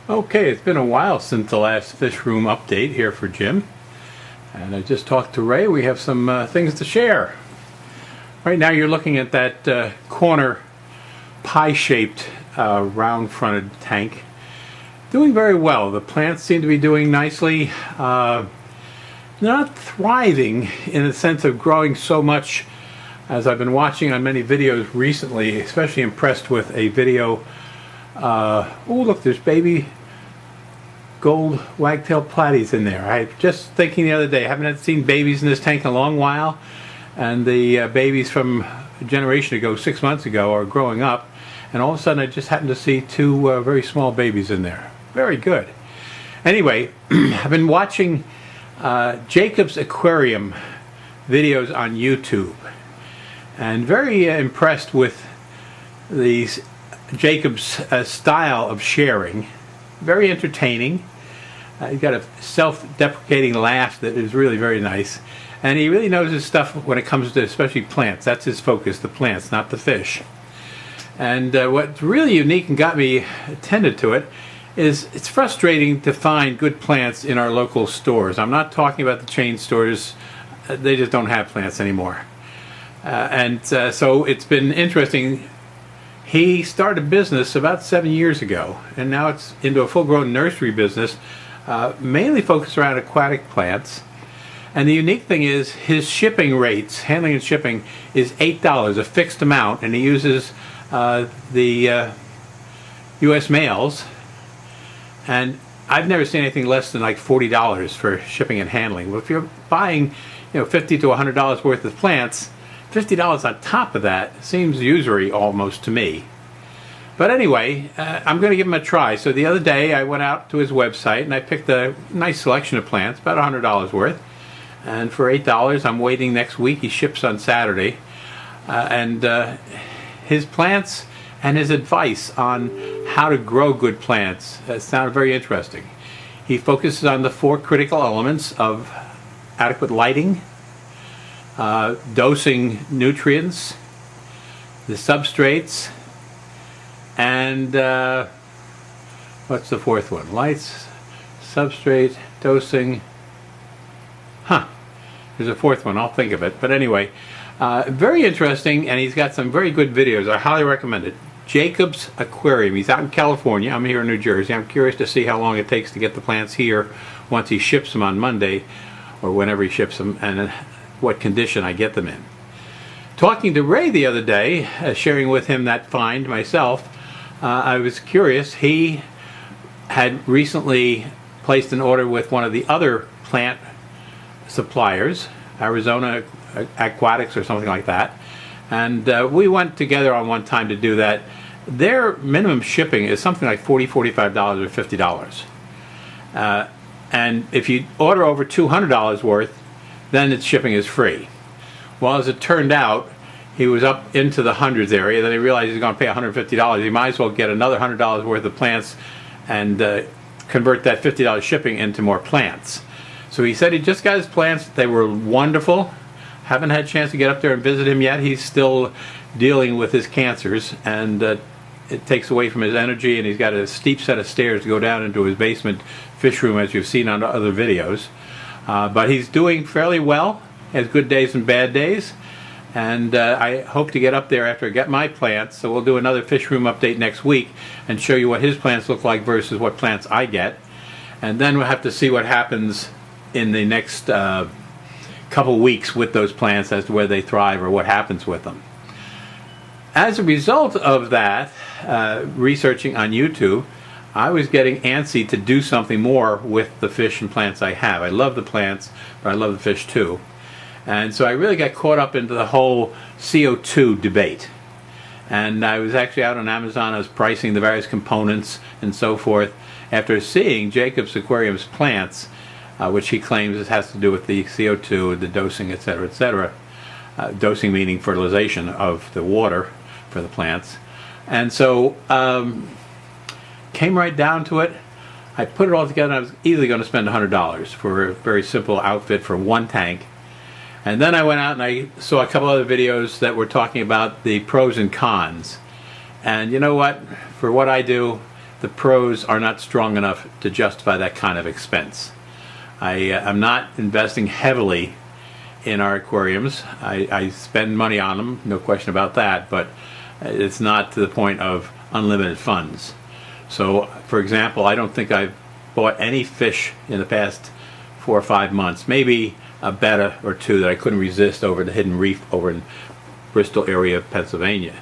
Okay, it's been a while since the last fish room update here for Jim, and I just talked to Ray. We have some things to share. Right now you're looking at that corner pie-shaped round-fronted tank. Doing very well. The plants seem to be doing nicely. Not thriving in the sense of growing so much as I've been watching on many videos recently, especially impressed with a video. Oh look, there's baby gold wagtail platies in there. I just thinking the other day, I haven't seen babies in this tank in a long while, and the babies from a generation ago, 6 months ago, are growing up, and all of a sudden I just happened to see two very small babies in there. Very good. Anyway, I've been watching Jacob's aquarium videos on YouTube, and very impressed with these Jacob's style of sharing. Very entertaining. He's got a self-deprecating laugh that is really very nice, and he really knows his stuff when it comes to especially plants. That's his focus, the plants, not the fish. And what's really unique and got me attended to it is it's frustrating to find good plants in our local stores. I'm not talking about the chain stores. They just don't have plants anymore. So it's been interesting. He started a business about 7 years ago, and now it's into a full-grown nursery business, mainly focused around aquatic plants. And the unique thing is his shipping rates, handling and shipping, is $8, a fixed amount, and he uses the U.S. mails. And I've never seen anything less than like $40 for shipping and handling. Well, if you're buying, $50 to $100 worth of plants, $50 on top of that seems usury almost to me. But anyway, I'm going to give him a try. So the other day I went out to his website and I picked a nice selection of plants, about $100 worth. And for $8, I'm waiting next week. He ships on Saturday. His plants and his advice on how to grow good plants sounded very interesting. He focuses on the 4 critical elements of adequate lighting, dosing nutrients, the substrates, and what's the 4th one? Lights, substrate, dosing. There's a 4th one. I'll think of it. But anyway, very interesting, and he's got some very good videos. I highly recommend it. Jacob's Aquarium. He's out in California. I'm here in New Jersey. I'm curious to see how long it takes to get the plants here once he ships them on Monday, or whenever he ships them, and what condition I get them in. Talking to Ray the other day, sharing with him that find myself, I was curious. He had recently placed an order with one of the other plant suppliers, Arizona Aquatics or something like that, and we went together on one time to do that. Their minimum shipping is something like $40, $45 or $50. And if you order over $200 worth, then its shipping is free. Well, as it turned out, he was up into the hundreds area. Then he realized he's going to pay $150. He might as well get another $100 worth of plants and convert that $50 shipping into more plants. So he said he just got his plants. They were wonderful. Haven't had a chance to get up there and visit him yet. He's still dealing with his cancers, and it takes away from his energy, and he's got a steep set of stairs to go down into his basement fish room, as you've seen on other videos. But he's doing fairly well. He has good days and bad days, and I hope to get up there after I get my plants. So we'll do another fish room update next week and show you what his plants look like versus what plants I get. And then we'll have to see what happens in the next couple weeks with those plants as to whether they thrive or what happens with them. As a result of that, researching on YouTube, I was getting antsy to do something more with the fish and plants I have. I love the plants, but I love the fish too. And so I really got caught up into the whole CO2 debate. And I was actually out on Amazon. I was pricing the various components and so forth after seeing Jacob's Aquarium's plants, which he claims it has to do with the CO2, the dosing, etc., etc. dosing meaning fertilization of the water for the plants. And so came right down to it. I put it all together, and I was easily going to spend $100 for a very simple outfit for one tank. And then I went out and I saw a couple other videos that were talking about the pros and cons. And you know what? For what I do, the pros are not strong enough to justify that kind of expense. I'm not investing heavily in our aquariums. I spend money on them, no question about that, but it's not to the point of unlimited funds. So, for example, I don't think I've bought any fish in the past 4 or 5 months. Maybe a betta or two that I couldn't resist over the Hidden Reef over in Bristol area of Pennsylvania.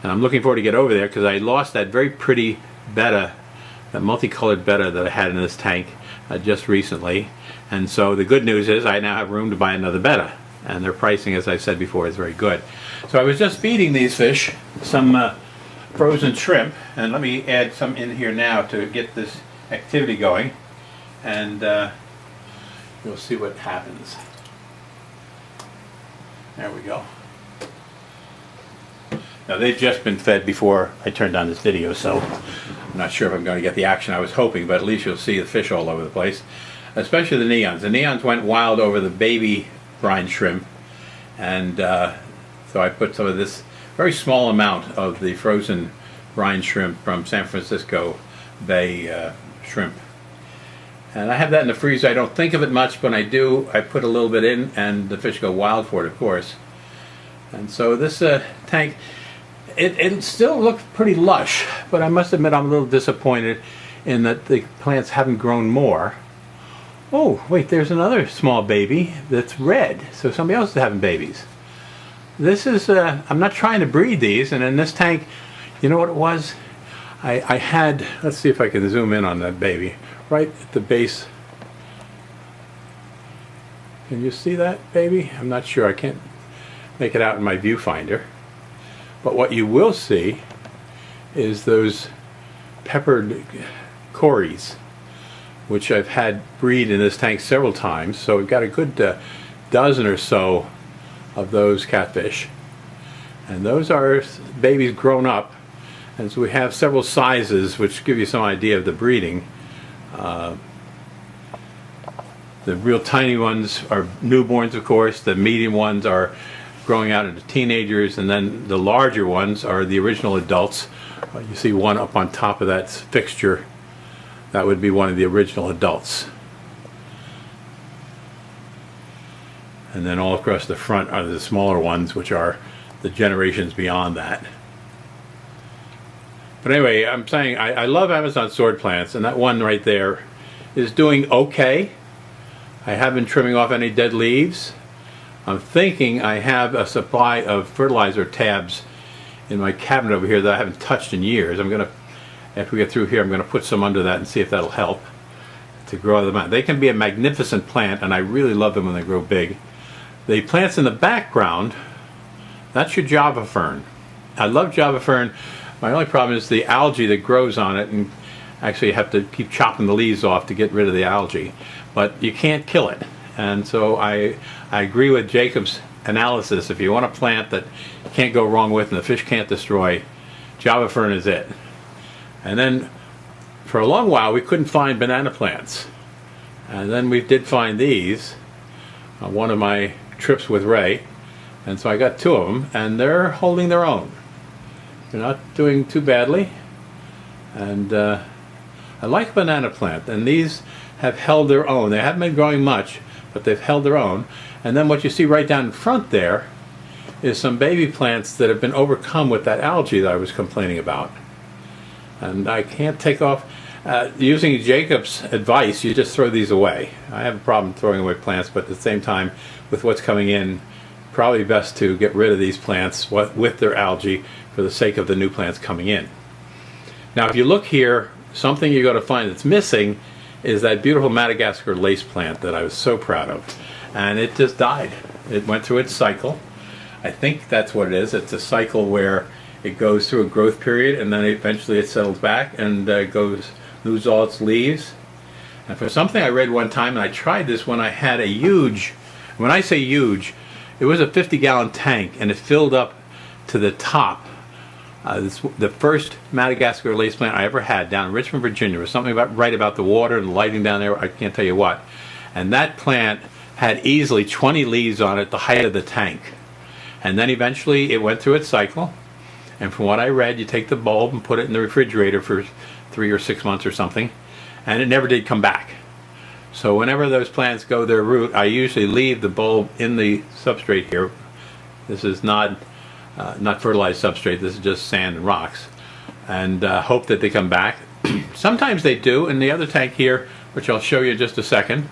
And I'm looking forward to get over there because I lost that very pretty betta, that multicolored betta that I had in this tank just recently. And so the good news is I now have room to buy another betta. And their pricing, as I said before, is very good. So I was just feeding these fish some frozen shrimp, and let me add some in here now to get this activity going, and you'll see what happens. There we go. Now they've just been fed before I turned on this video, so I'm not sure if I'm going to get the action I was hoping, but at least you'll see the fish all over the place, especially the neons. The neons went wild over the baby brine shrimp, and so I put some of this very small amount of the frozen brine shrimp from San Francisco Bay shrimp. And I have that in the freezer. I don't think of it much, but when I do, I put a little bit in, and the fish go wild for it, of course. And so this tank, it still looks pretty lush, but I must admit I'm a little disappointed in that the plants haven't grown more. Oh, wait, there's another small baby that's red, so somebody else is having babies. This is, I'm not trying to breed these, and in this tank, you know what it was? I had, let's see if I can zoom in on that baby, right at the base. Can you see that baby? I'm not sure, I can't make it out in my viewfinder. But what you will see is those peppered cories, which I've had breed in this tank several times. So we've got a good dozen or so of those catfish. And those are babies grown up. And so we have several sizes which give you some idea of the breeding. The real tiny ones are newborns, of course. The medium ones are growing out into teenagers, and then the larger ones are the original adults. You see one up on top of that fixture. That would be one of the original adults. And then all across the front are the smaller ones, which are the generations beyond that. But anyway, I'm saying I love Amazon sword plants, and that one right there is doing okay. I haven't been trimming off any dead leaves. I'm thinking I have a supply of fertilizer tabs in my cabinet over here that I haven't touched in years. I'm going to, after we get through here, I'm going to put some under that and see if that'll help to grow them out. They can be a magnificent plant, and I really love them when they grow big. The plants in the background, that's your Java fern. I love Java fern. My only problem is the algae that grows on it, and actually you have to keep chopping the leaves off to get rid of the algae. But you can't kill it. And so I agree with Jacob's analysis. If you want a plant that you can't go wrong with and the fish can't destroy, Java fern is it. And then for a long while we couldn't find banana plants. And then we did find these on one of my trips with Ray. And so I got 2 of them, and they're holding their own. They're not doing too badly. And I like banana plant, and these have held their own. They haven't been growing much, but they've held their own. And then what you see right down in front there is some baby plants that have been overcome with that algae that I was complaining about. And I can't take off. Using Jacob's advice, you just throw these away. I have a problem throwing away plants, but at the same time, with what's coming in, probably best to get rid of these plants with their algae for the sake of the new plants coming in. Now if you look here, something you're going to find that's missing is that beautiful Madagascar lace plant that I was so proud of. And it just died. It went through its cycle. I think that's what it is. It's a cycle where it goes through a growth period, and then eventually it settles back and loses all its leaves. And for something I read one time, and I tried this when I had a huge, when I say huge, it was a 50-gallon tank, and it filled up to the top. The first Madagascar lace plant I ever had down in Richmond, Virginia. There was something right about the water and the lighting down there. I can't tell you what. And that plant had easily 20 leaves on it, the height of the tank. And then eventually it went through its cycle. And from what I read, you take the bulb and put it in the refrigerator for 3 or 6 months or something, and it never did come back. So whenever those plants go their root, I usually leave the bulb in the substrate here. This is not fertilized substrate, this is just sand and rocks, and hope that they come back. Sometimes they do. In the other tank here, which I'll show you in just a second,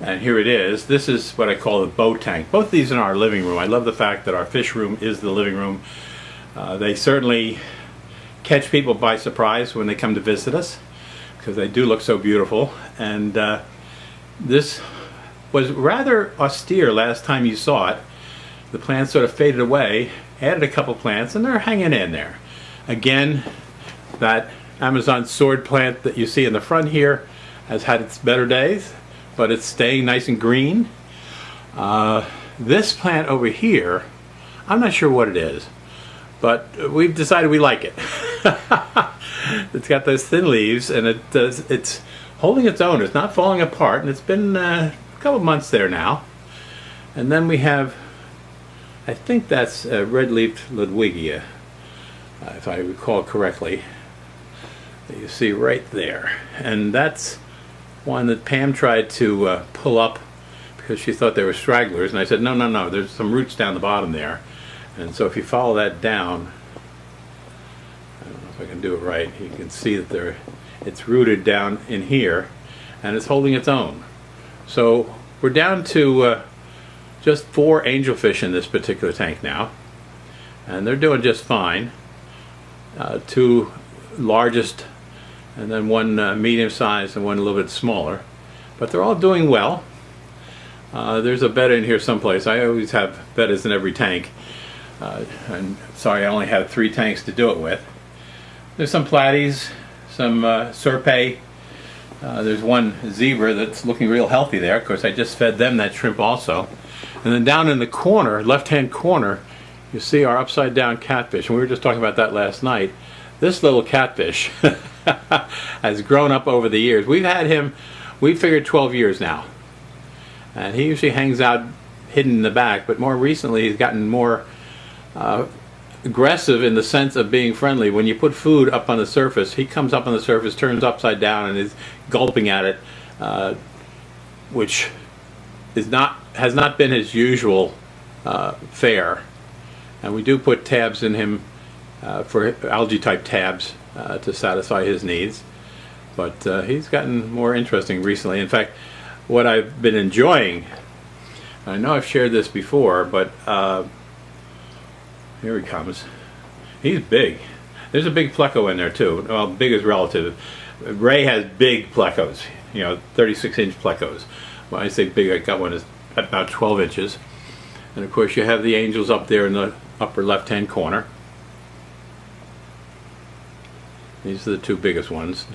and here it is. This is what I call the boat tank. Both these in our living room. I love the fact that our fish room is the living room. They certainly catch people by surprise when they come to visit us, because they do look so beautiful. And this was rather austere last time you saw it. The plants sort of faded away, added a couple plants, and they're hanging in there. Again, that Amazon sword plant that you see in the front here has had its better days, but it's staying nice and green. This plant over here, I'm not sure what it is, but we've decided we like it. It's got those thin leaves, and it's holding its own. It's not falling apart, and it's been a couple months there now. And then we have, I think that's red-leafed Ludwigia, if I recall correctly, that you see right there. And that's one that Pam tried to pull up because she thought they were stragglers, and I said, no, there's some roots down the bottom there. And so if you follow that down, I don't know if I can do it right, you can see that it's rooted down in here, and it's holding its own. So we're down to just 4 angelfish in this particular tank now, and they're doing just fine. 2 largest, and then 1 medium sized and 1 a little bit smaller, but they're all doing well. There's a betta in here someplace. I always have bettas in every tank, and sorry I only have 3 tanks to do it with. There's some platies, some serpae. There's 1 zebra that's looking real healthy there. Of course, I just fed them that shrimp also. And then down in the corner, left-hand corner, you see our upside-down catfish. And we were just talking about that last night. This little catfish has grown up over the years. We've had him, we figured 12 years now. And he usually hangs out hidden in the back, but more recently he's gotten more aggressive in the sense of being friendly. When you put food up on the surface, he comes up on the surface, turns upside down, and is gulping at it, which has not been his usual fare. And we do put tabs in him for algae type tabs to satisfy his needs, but he's gotten more interesting recently. In fact, what I've been enjoying, I know I've shared this before, but here he comes. He's big. There's a big pleco in there too. Well, big is relative. Ray has big plecos, 36-inch plecos. When I say big, I got one that's about 12 inches. And of course you have the angels up there in the upper left-hand corner. These are the 2 biggest ones.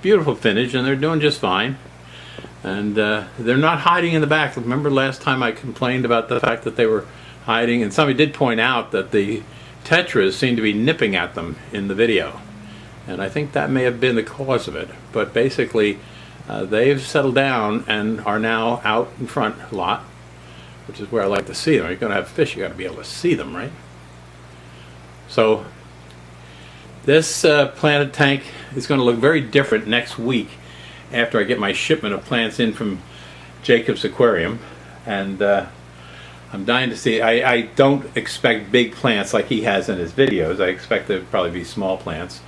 Beautiful finish, and they're doing just fine. And they're not hiding in the back. Remember last time I complained about the fact that they were hiding, and somebody did point out that the tetras seemed to be nipping at them in the video. And I think that may have been the cause of it. But basically, they've settled down and are now out in front a lot, which is where I like to see them. You're going to have fish, you got to be able to see them, right? So this planted tank is going to look very different next week after I get my shipment of plants in from Jacob's Aquarium. And I'm dying to see. I don't expect big plants like he has in his videos. I expect there would probably be small plants.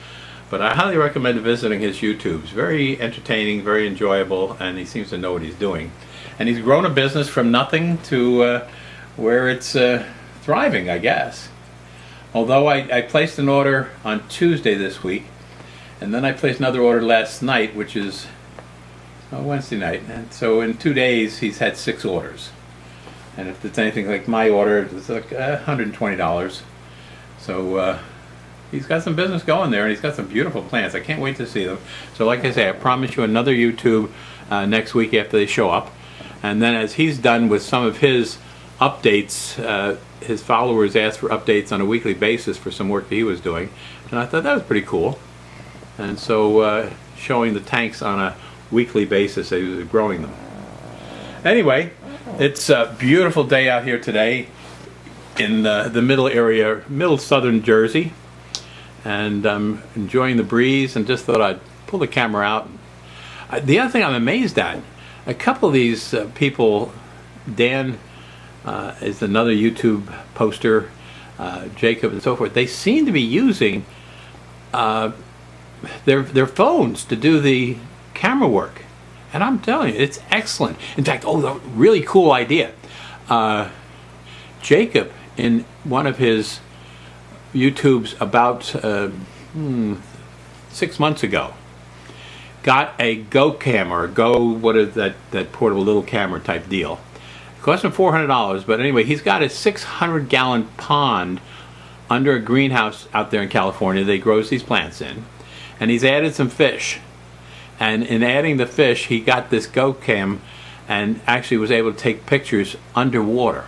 But I highly recommend visiting his YouTubes. Very entertaining, very enjoyable, and he seems to know what he's doing. And he's grown a business from nothing to where it's thriving, I guess. Although I placed an order on Tuesday this week, and then I placed another order last night, which is Wednesday night. And so in 2 days, he's had 6 orders. And if it's anything like my order, it's like $120. So he's got some business going there, and he's got some beautiful plants. I can't wait to see them. So like I say, I promise you another YouTube next week after they show up. And then as he's done with some of his updates, his followers asked for updates on a weekly basis for some work that he was doing. And I thought that was pretty cool. And so showing the tanks on a weekly basis as he was growing them. Anyway, it's a beautiful day out here today in the middle area, middle southern Jersey. And I'm enjoying the breeze and just thought I'd pull the camera out. The other thing I'm amazed at, a couple of these people, Dan is another YouTube poster, Jacob and so forth, they seem to be using their phones to do the camera work. And I'm telling you, it's excellent. In fact, a really cool idea. Jacob, in one of his YouTubes about 6 months ago, got a GoCam or what is that portable little camera type deal. It cost him $400, but anyway, he's got a 600-gallon pond under a greenhouse out there in California that he grows these plants in, and he's added some fish. And in adding the fish, he got this GoCam and actually was able to take pictures underwater.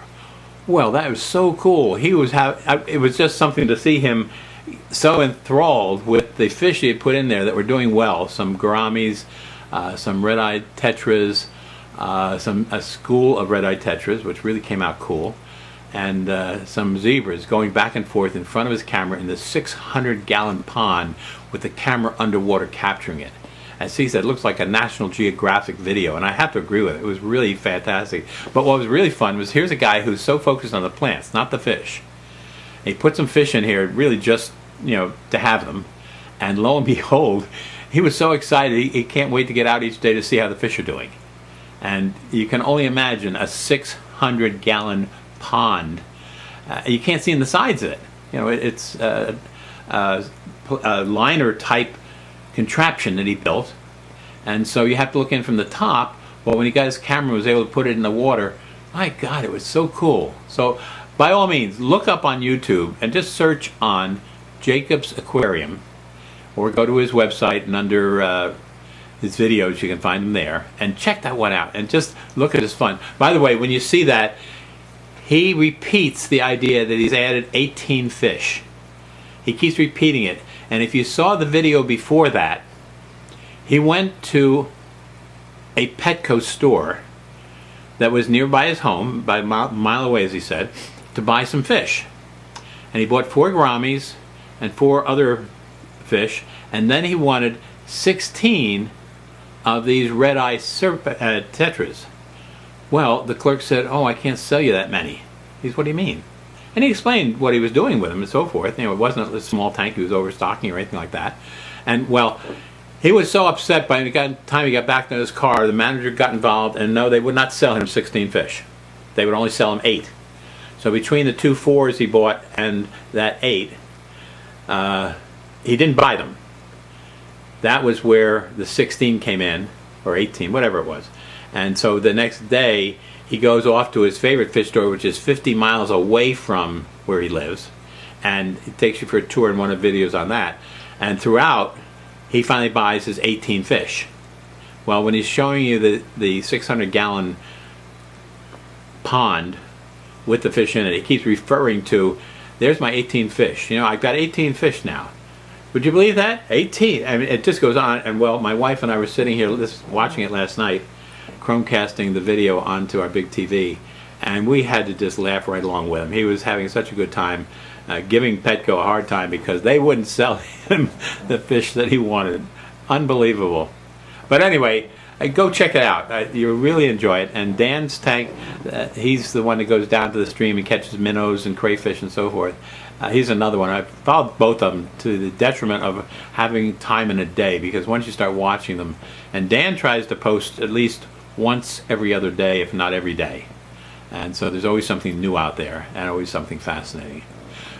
Well, that was so cool. It was just something to see him so enthralled with the fish he had put in there that were doing well. Some gouramis, some red-eyed tetras, a school of red-eyed tetras, which really came out cool, and some zebras going back and forth in front of his camera in this 600-gallon pond with the camera underwater capturing it. As he said, it looks like a National Geographic video, and I have to agree with it. It was really fantastic. But what was really fun was, here's a guy who's so focused on the plants, not the fish. He put some fish in here, really just, to have them. And lo and behold, he was so excited, he can't wait to get out each day to see how the fish are doing. And you can only imagine a 600-gallon pond. You can't see in the sides of it. It's a liner-type contraption that he built, and so you have to look in from the top. Well, when he got his camera, was able to put it in the water. My God, it was so cool. So by all means, look up on YouTube and just search on Jacob's Aquarium, or go to his website, and under his videos you can find them there, and check that one out and just look at his fun. By the way, when you see that, he repeats the idea that he's added 18 fish. He keeps repeating it. And if you saw the video before that, he went to a Petco store that was nearby his home, by a mile away, as he said, to buy some fish. And he bought 4 gouramis and 4 other fish, and then he wanted 16 of these red-eye tetras. Well, the clerk said, "Oh, I can't sell you that many." He said, "What do you mean?" And he explained what he was doing with them and so forth. It wasn't a small tank he was overstocking or anything like that. And, well, he was so upset by the time he got back to his car, the manager got involved, and no, they would not sell him 16 fish. They would only sell him 8. So between the 2 4s he bought and that 8, he didn't buy them. That was where the 16 came in, or 18, whatever it was. And so the next day, he goes off to his favorite fish store, which is 50 miles away from where he lives, and he takes you for a tour in one of the videos on that. And throughout, he finally buys his 18 fish. Well, when he's showing you the 600-gallon pond with the fish in it, he keeps referring to, "There's my 18 fish. I've got 18 fish now." Would you believe that? 18. I mean, it just goes on. And, well, my wife and I were sitting here watching it last night, Chromecasting the video onto our big TV, and we had to just laugh right along with him. He was having such a good time, giving Petco a hard time because they wouldn't sell him the fish that he wanted. Unbelievable. But anyway, go check it out. You'll really enjoy it. And Dan's tank, he's the one that goes down to the stream and catches minnows and crayfish and so forth. He's another one. I followed both of them to the detriment of having time in a day, because once you start watching them, and Dan tries to post at least once every other day, if not every day. And so there's always something new out there, and always something fascinating.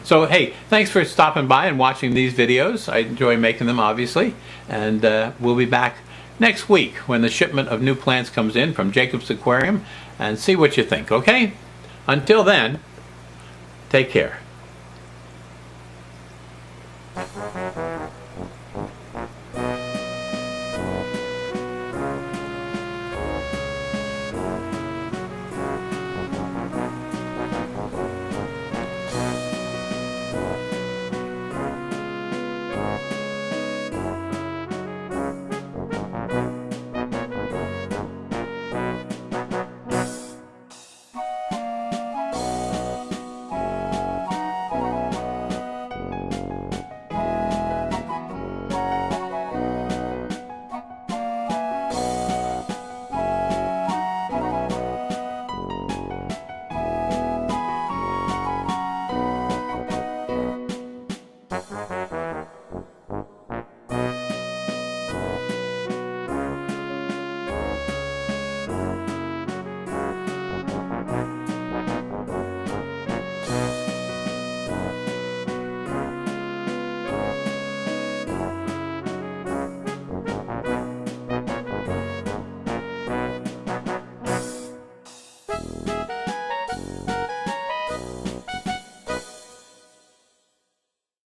So hey, thanks for stopping by and watching these videos. I enjoy making them, obviously, and we'll be back next week when the shipment of new plants comes in from Jacob's Aquarium, and see what you think, okay? Until then, take care.